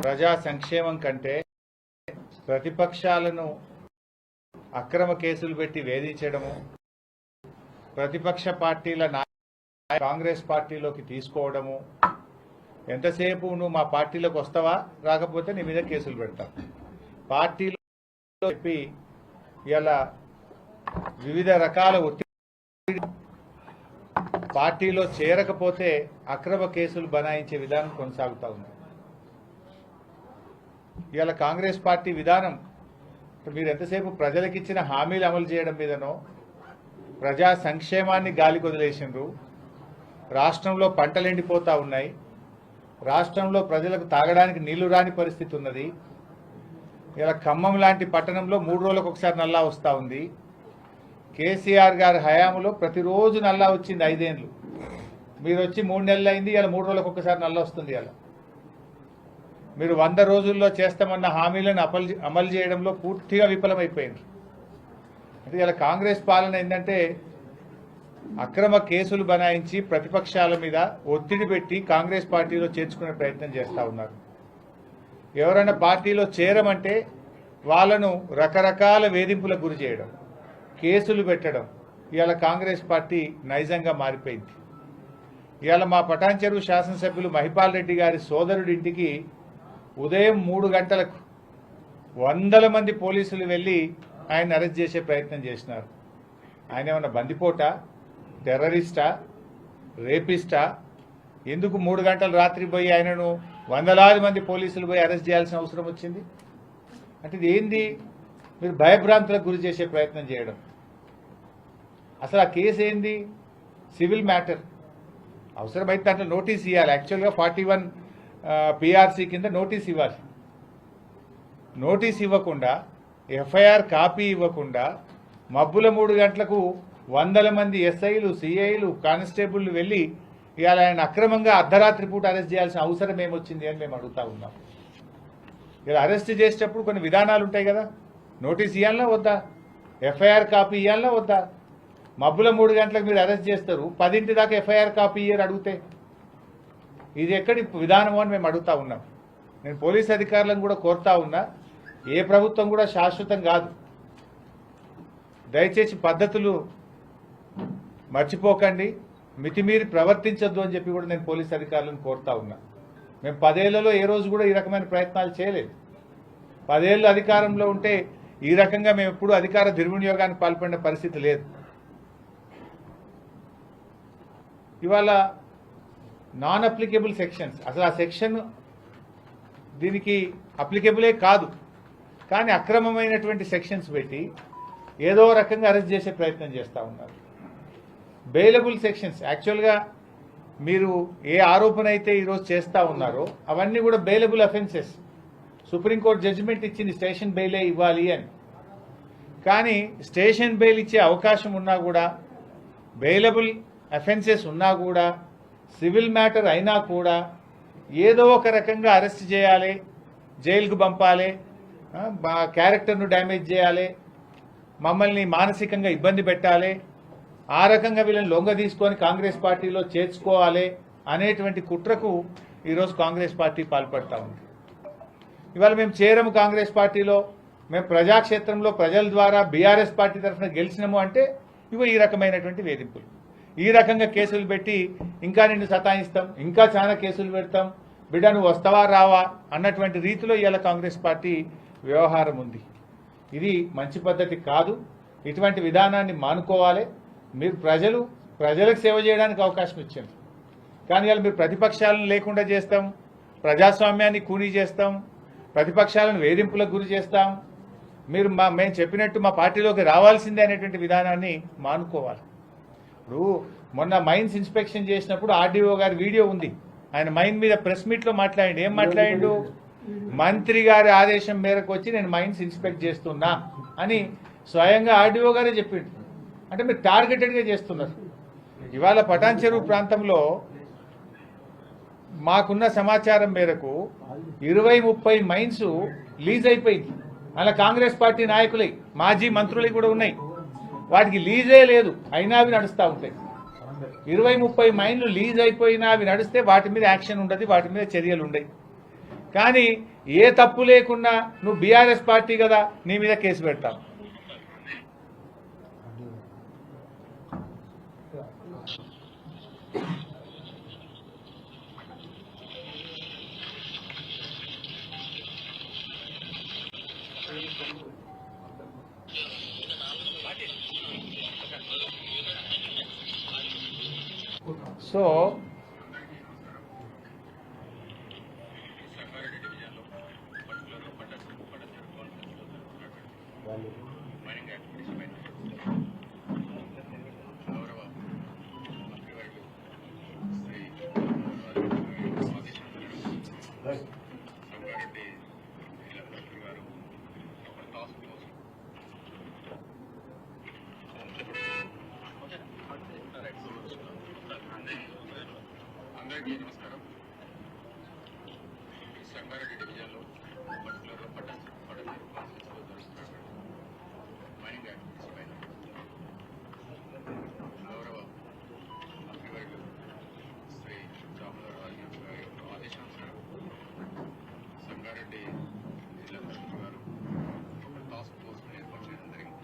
ప్రజా సంక్షేమం కంటే ప్రతిపక్షాలను అక్రమ కేసులు పెట్టి వేధించడము, ప్రతిపక్ష పార్టీల కాంగ్రెస్ పార్టీలోకి తీసుకోవడము, ఎంతసేపు నువ్వు మా పార్టీలోకి వస్తావా, రాకపోతే నీ మీద కేసులు పెడతా, పార్టీలో చెప్పి ఇలా వివిధ రకాల ఒత్తిడి, పార్టీలో చేరకపోతే అక్రమ కేసులు బనాయించే విధానం కొనసాగుతూ ఉంది. ఇవాళ కాంగ్రెస్ పార్టీ విధానం మీరు ఎంతసేపు ప్రజలకు ఇచ్చిన హామీలు అమలు చేయడం మీదనో, ప్రజా సంక్షేమాన్ని గాలికి వదిలేసిండ్రు, రాష్ట్రంలో పంటలు ఎండిపోతూ ఉన్నాయి, రాష్ట్రంలో ప్రజలకు తాగడానికి నీళ్లు రాని పరిస్థితి ఉన్నది. ఇలా ఖమ్మం లాంటి పట్టణంలో 3 రోజులకు ఒకసారి నల్లా వస్తూ ఉంది. కేసీఆర్ గారి హయాంలో ప్రతిరోజు నల్లా వచ్చింది 5 ఏళ్ళు. మీరు వచ్చి 3 నెలలు అయింది, ఇలా 3 రోజులకు ఒకసారి నల్లా వస్తుంది. ఇలా మీరు 100 రోజుల్లో చేస్తామన్న హామీలను అమలు చేయడంలో పూర్తిగా విఫలమైపోయింది. అంటే ఇలా కాంగ్రెస్ పాలన ఏంటంటే అక్రమ కేసులు బనాయించి ప్రతిపక్షాల మీద ఒత్తిడి పెట్టి కాంగ్రెస్ పార్టీలో చేర్చుకునే ప్రయత్నం చేస్తూ ఉన్నారు. ఎవరైనా పార్టీలో చేరమంటే వాళ్ళను రకరకాల వేధింపులకు గురి చేయడం, కేసులు పెట్టడం ఇవాళ కాంగ్రెస్ పార్టీ నైజంగా మారిపోయింది. ఇవాళ మా పటాన్చెరు శాసనసభ్యులు మహిపాల్ రెడ్డి గారి సోదరుడి ఇంటికి ఉదయం 3 గంటలకు 100 మంది పోలీసులు వెళ్ళి ఆయన అరెస్ట్ చేసే ప్రయత్నం చేసినారు. ఆయన ఏమన్నా బందిపోటా, టెర్రరిస్టా, రేపిస్టా? ఎందుకు 3 గంటల రాత్రి పోయి ఆయనను వందలాది మంది పోలీసులు పోయి అరెస్ట్ చేయాల్సిన అవసరం వచ్చింది? అంటే ఇది ఏంది? మీరు భయభ్రాంతులకు గురి చేసే ప్రయత్నం చేయడం. అసలు ఆ కేసు ఏంది? Civil matter. అవసరమైతే దాంట్లో నోటీస్ ఇవ్వాలి. యాక్చువల్గా 41 PRC కింద నోటీస్ ఇవ్వాలి. నోటీస్ ఇవ్వకుండా, ఎఫ్ఐఆర్ కాపీ ఇవ్వకుండా మబ్బుల 3 గంటలకు 100 మంది ఎస్ఐలు, సిఐలు, కానిస్టేబుల్ వెళ్ళి ఇవాళ ఆయన అక్రమంగా అర్ధరాత్రి పూట అరెస్ట్ చేయాల్సిన అవసరం ఏమొచ్చింది అని మేము అడుగుతా ఉన్నాం. ఇలా అరెస్ట్ చేసేటప్పుడు కొన్ని విధానాలు ఉంటాయి కదా. నోటీస్ ఇవ్వాలన్నా వద్దా? ఎఫ్ఐఆర్ కాపీ ఇవ్వాలన్నా వద్దా? మబ్బుల 3 గంటలకు మీరు అరెస్ట్ చేస్తారు, 10 దాకా ఎఫ్ఐఆర్ కాపీ ఇయ్యరు అడిగితే. ఇది ఎక్కడి విధానమో అని మేము అడుగుతా ఉన్నాం. నేను పోలీస్ అధికారులను కూడా కోరుతా ఉన్నా, ఏ ప్రభుత్వం కూడా శాశ్వతం కాదు, దయచేసి పద్ధతులు మర్చిపోకండి, మితిమీరి ప్రవర్తించొద్దు అని చెప్పి కూడా నేను పోలీస్ అధికారులను కోరుతా ఉన్నా. మేము 10 ఏళ్లలో ఏ రోజు కూడా ఈ రకమైన ప్రయత్నాలు చేయలేదు. 10 ఏళ్ళు అధికారంలో ఉంటే ఈ రకంగా మేము ఎప్పుడూ అధికార దుర్వినియోగానికి పాల్పడిన పరిస్థితి లేదు. ఇవాళ నాన్ అప్లికేబుల్ సెక్షన్స్, అసలు ఆ సెక్షన్ దీనికి అప్లికేబులే కాదు, కానీ అక్రమమైనటువంటి సెక్షన్స్ పెట్టి ఏదో రకంగా అరెస్ట్ చేసే ప్రయత్నం చేస్తూ ఉన్నారు. బెయిలబుల్ సెక్షన్స్, యాక్చువల్గా మీరు ఏ ఆరోపణ అయితే ఈరోజు చేస్తూ ఉన్నారో అవన్నీ కూడా బెయిలబుల్ అఫెన్సెస్. సుప్రీంకోర్టు జడ్జిమెంట్ ఇచ్చింది స్టేషన్ బెయిలే ఇవ్వాలి అని. కానీ స్టేషన్ బెయిల్ ఇచ్చే అవకాశం ఉన్నా కూడా, బెయిలబుల్ అఫెన్సెస్ ఉన్నా కూడా, సివిల్ మ్యాటర్ అయినా కూడా ఏదో ఒక రకంగా అరెస్ట్ చేయాలి, జైలుకు పంపాలి, మా క్యారెక్టర్ను డ్యామేజ్ చేయాలి, మమ్మల్ని మానసికంగా ఇబ్బంది పెట్టాలి, ఆ రకంగా వీళ్ళని లొంగ తీసుకొని కాంగ్రెస్ పార్టీలో చేర్చుకోవాలి అనేటువంటి కుట్రకు ఈరోజు కాంగ్రెస్ పార్టీ పాల్పడతా ఉంది. ఇవాళ మేము చేరము కాంగ్రెస్ పార్టీలో, మేము ప్రజాక్షేత్రంలో ప్రజల ద్వారా బీఆర్ఎస్ పార్టీ తరఫున గెలిచినాము అంటే ఇవో ఈ రకమైనటువంటి వేధింపులు, ఈ రకంగా కేసులు పెట్టి ఇంకా నిన్ను సతాయిస్తాం, ఇంకా చాలా కేసులు పెడతాం, బిడ్డ నువ్వు వస్తావా రావా అన్నటువంటి రీతిలో ఇవాళ కాంగ్రెస్ పార్టీ వ్యవహారం ఉంది. ఇది మంచి పద్ధతి కాదు. ఇటువంటి విధానాన్ని మానుకోవాలి. మీరు ప్రజలకు సేవ చేయడానికి అవకాశం ఇచ్చింది, కానీ ఇవాళ మీరు ప్రతిపక్షాలను లేకుండా చేస్తాం, ప్రజాస్వామ్యాన్ని కూనీ చేస్తాం, ప్రతిపక్షాలను వేధింపులకు గురి చేస్తాం, మీరు మేము చెప్పినట్టు మా పార్టీలోకి రావాల్సిందే అనేటువంటి విధానాన్ని మానుకోవాలి. ఇప్పుడు మొన్న మైన్స్ ఇన్స్పెక్షన్ చేసినప్పుడు ఆర్డీఓ గారి వీడియో ఉంది. ఆయన మైన్ మీద ప్రెస్ మీట్లో మాట్లాడిండు. ఏం మాట్లాడిండు? మంత్రి గారి ఆదేశం మేరకు వచ్చి నేను మైన్స్ ఇన్స్పెక్ట్ చేస్తున్నా అని స్వయంగా ఆర్డీఓ గారే చెప్పిండు. అంటే మీరు టార్గెటెడ్గా చేస్తున్నారు. ఇవాళ పటాన్చెరు ప్రాంతంలో మాకున్న సమాచారం మేరకు 20-30 మైన్స్ లీజ్ అయిపోయింది. అలా కాంగ్రెస్ పార్టీ నాయకులై, మాజీ మంత్రులై కూడా ఉన్నాయి. వాటికి లీజే లేదు, అయినా అవి నడుస్తూ ఉంటాయి. 20-30 మైన్లు లీజ్ అయిపోయినా అవి నడిస్తే వాటి మీద యాక్షన్ ఉండదు, వాటి మీద చర్యలు ఉండవు. కానీ ఏ తప్పు లేకున్నా నువ్వు బీఆర్ఎస్ పార్టీ కదా నీ మీద కేసు పెడతావు. సో అందరికీ నమస్కారం. సంగారెడ్డి డివిజన్లో పర్టికులర్గా పడమేరు కాన్స్టిట్యూన్సీలో జరుగుతున్నటువంటి మైనింగ్ యాక్టివిటీస్ పైన గౌరవ మంత్రివర్యులు శ్రీ రామరాజు గారి యొక్క ఆదేశానుసారం సంగారెడ్డి జిల్లా కలెక్టర్ గారు ఒక టాస్క్ ఫోర్స్ను ఏర్పాటు చేయడం జరిగింది.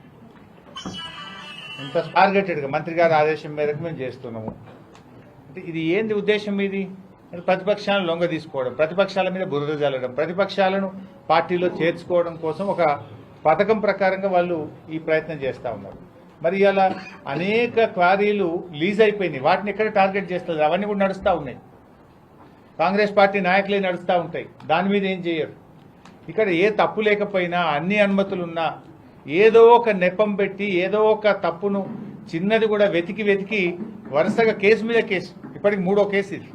ఇంత టార్గెటెడ్గా మంత్రి గారి ఆదేశం మేరకు మేము చేస్తున్నాము. అంటే ఇది ఏంది ఉద్దేశం మీది? ప్రతిపక్షాలను లొంగ తీసుకోవడం, ప్రతిపక్షాల మీద బురద జల్లడం, ప్రతిపక్షాలను పార్టీలో చేర్చుకోవడం కోసం ఒక పథకం ప్రకారంగా వాళ్ళు ఈ ప్రయత్నం చేస్తూ ఉన్నారు. మరి ఇలా అనేక క్వారీలు లీజ్ అయిపోయినాయి. వాటిని ఎక్కడ టార్గెట్ చేస్తారు? అవన్నీ కూడా నడుస్తూ ఉన్నాయి. కాంగ్రెస్ పార్టీ నాయకులే నడుస్తూ ఉంటాయి. దాని మీద ఏం చేయరు. ఇక్కడ ఏ తప్పు లేకపోయినా, అన్ని అనుమతులు ఉన్నా, ఏదో ఒక నెపం పెట్టి ఏదో ఒక తప్పును చిన్నది కూడా వెతికి వరుసగా కేసు మీద కేసు. ఇప్పటికి మూడో కేసు ఇది.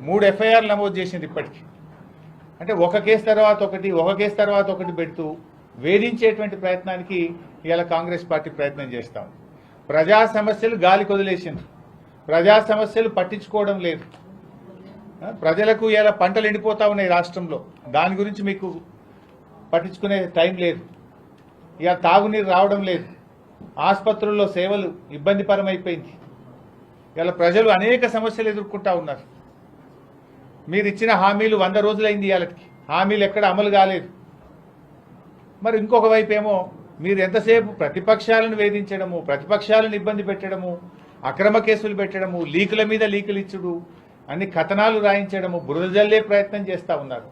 3 ఎఫ్ఐఆర్లు నమోదు చేసింది ఇప్పటికి. అంటే ఒక కేసు తర్వాత ఒకటి పెడుతూ వేధించేటువంటి ప్రయత్నానికి ఇవాళ కాంగ్రెస్ పార్టీ ప్రయత్నం చేస్తాం. ప్రజా సమస్యలు గాలికి వదిలేసింది. ప్రజా సమస్యలు పట్టించుకోవడం లేదు. ప్రజలకు ఇలా పంటలు ఎండిపోతా ఉన్నాయి రాష్ట్రంలో. దాని గురించి మీకు పట్టించుకునే టైం లేదు. ఇలా తాగునీరు రావడం లేదు. ఆసుపత్రుల్లో సేవలు ఇబ్బందికరమైపోయింది. ఇలా ప్రజలు అనేక సమస్యలు ఎదుర్కొంటా ఉన్నారు. మీరు ఇచ్చిన హామీలు 100 రోజులైంది. ఇవాళకి హామీలు ఎక్కడ అమలు కాలేదు. మరి ఇంకొక వైపు ఏమో మీరు ఎంతసేపు ప్రతిపక్షాలను వేధించడము, ప్రతిపక్షాలను ఇబ్బంది పెట్టడము, అక్రమ కేసులు పెట్టడము, లీకుల మీద లీకులు ఇచ్చుడు, అన్ని కథనాలు రాయించడము, బురద జల్లే ప్రయత్నం చేస్తూ ఉన్నారు.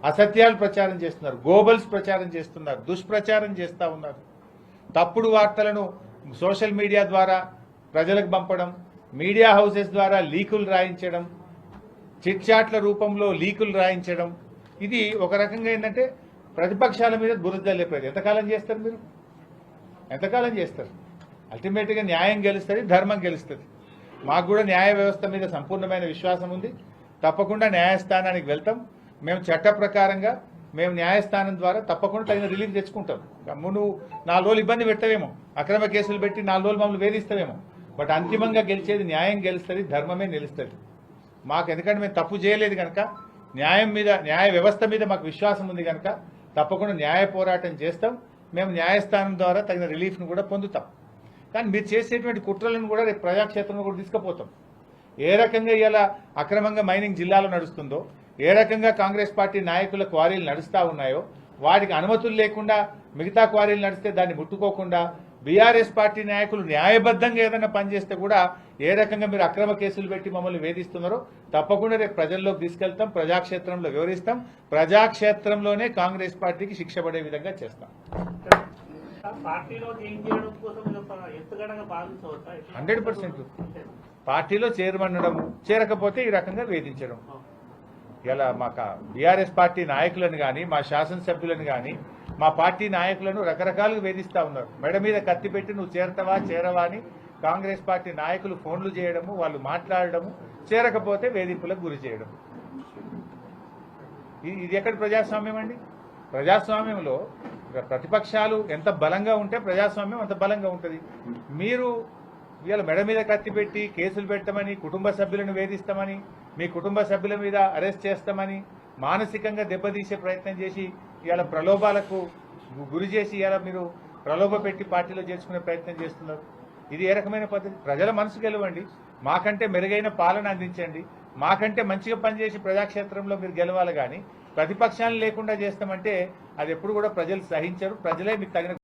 అసత్యాలు ప్రచారం చేస్తున్నారు, గోబల్స్ ప్రచారం చేస్తున్నారు, దుష్ప్రచారం చేస్తూ ఉన్నారు. తప్పుడు వార్తలను సోషల్ మీడియా ద్వారా ప్రజలకు పంపడం, మీడియా హౌసెస్ ద్వారా లీకులు రాయించడం, చిట్చాట్ల రూపంలో లీకులు రాయించడం, ఇది ఒక రకంగా ఏంటంటే ప్రతిపక్షాల మీద బురద జల్లే ప్రయత్నం. ఎంతకాలం చేస్తారు మీరు? ఎంతకాలం చేస్తారు? అల్టిమేట్గా న్యాయం గెలుస్తుంది, ధర్మం గెలుస్తుంది. మాకు కూడా న్యాయ వ్యవస్థ మీద సంపూర్ణమైన విశ్వాసం ఉంది. తప్పకుండా న్యాయస్థానానికి వెళ్తాం. మేము చట్ట ప్రకారంగా మేము న్యాయస్థానం ద్వారా తప్పకుండా తగిన రిలీఫ్ తెచ్చుకుంటాం. నువ్వు 4 రోజులు ఇబ్బంది పెట్టవేమో, అక్రమ కేసులు పెట్టి 4 రోజులు మమ్మల్ని వేధిస్తావేమో, బట్ అంతిమంగా గెలిచేది న్యాయం గెలుస్తుంది, ధర్మమే నిలుస్తుంది. మాకు ఎందుకంటే మేము తప్పు చేయలేదు కనుక, న్యాయం మీద, న్యాయ వ్యవస్థ మీద మాకు విశ్వాసం ఉంది కనుక తప్పకుండా న్యాయ పోరాటం చేస్తాం. మేము న్యాయస్థానం ద్వారా తగిన రిలీఫ్ను కూడా పొందుతాం. కానీ మీరు చేసేటువంటి కుట్రలను కూడా రేపు ప్రజాక్షేత్రంలో కూడా తీసుకుపోతాం. ఏ రకంగా ఇలా అక్రమంగా మైనింగ్ జిల్లాలో నడుస్తుందో, ఏ రకంగా కాంగ్రెస్ పార్టీ నాయకుల క్వారీలు నడుస్తూ ఉన్నాయో, వాటికి అనుమతులు లేకుండా మిగతా క్వారీలు నడిస్తే దాన్ని ముట్టుకోకుండా బీఆర్ఎస్ పార్టీ నాయకులు న్యాయబద్ధంగా ఏదైనా పనిచేస్తే కూడా ఏ రకంగా మీరు అక్రమ కేసులు పెట్టి మమ్మల్ని వేధిస్తున్నారో తప్పకుండా రేపు ప్రజల్లోకి తీసుకెళ్తాం, ప్రజాక్షేత్రంలో వివరిస్తాం. ప్రజాక్షేత్రంలోనే కాంగ్రెస్ పార్టీకి శిక్ష పడే విధంగా చేస్తాం. 100% పార్టీలో చేరమనడము, చేరకపోతే ఈ రకంగా వేధించడం. ఇలా మాకు బీఆర్ఎస్ పార్టీ నాయకులను కానీ, మా శాసనసభ్యులను కానీ, మా పార్టీ నాయకులను రకరకాలుగా వేధిస్తూ ఉన్నారు. మెడ మీద కత్తి పెట్టి నువ్వు చేరవా అని కాంగ్రెస్ పార్టీ నాయకులు ఫోన్లు చేయడము, వాళ్ళు మాట్లాడడము, చేరకపోతే వేధింపులకు గురి చేయడం. ఇది ఎక్కడ ప్రజాస్వామ్యం అండి? ప్రజాస్వామ్యంలో ప్రతిపక్షాలు ఎంత బలంగా ఉంటే ప్రజాస్వామ్యం అంత బలంగా ఉంటుంది. మీరు ఇవాళ మెడ మీద కత్తి పెట్టి కేసులు పెట్టమని, కుటుంబ సభ్యులను వేధిస్తామని, మీ కుటుంబ సభ్యుల మీద అరెస్ట్ చేస్తామని, మానసికంగా దెబ్బతీసే ప్రయత్నం చేసి ఇవాళ ప్రలోభాలకు గురి చేసి ఇవాళ మీరు ప్రలోభ పెట్టి పార్టీలో చేర్చుకునే ప్రయత్నం చేస్తున్నారు. ఇది ఏ రకమైన పద్ధతి? ప్రజల మనసు గెలవండి, మాకంటే మెరుగైన పాలన అందించండి, మాకంటే మంచిగా పనిచేసి ప్రజాక్షేత్రంలో మీరు గెలవాలి కానీ ప్రతిపక్షాలు లేకుండా చేస్తామంటే అది ఎప్పుడు కూడా ప్రజలు సహించరు. ప్రజలే మీకు తగిన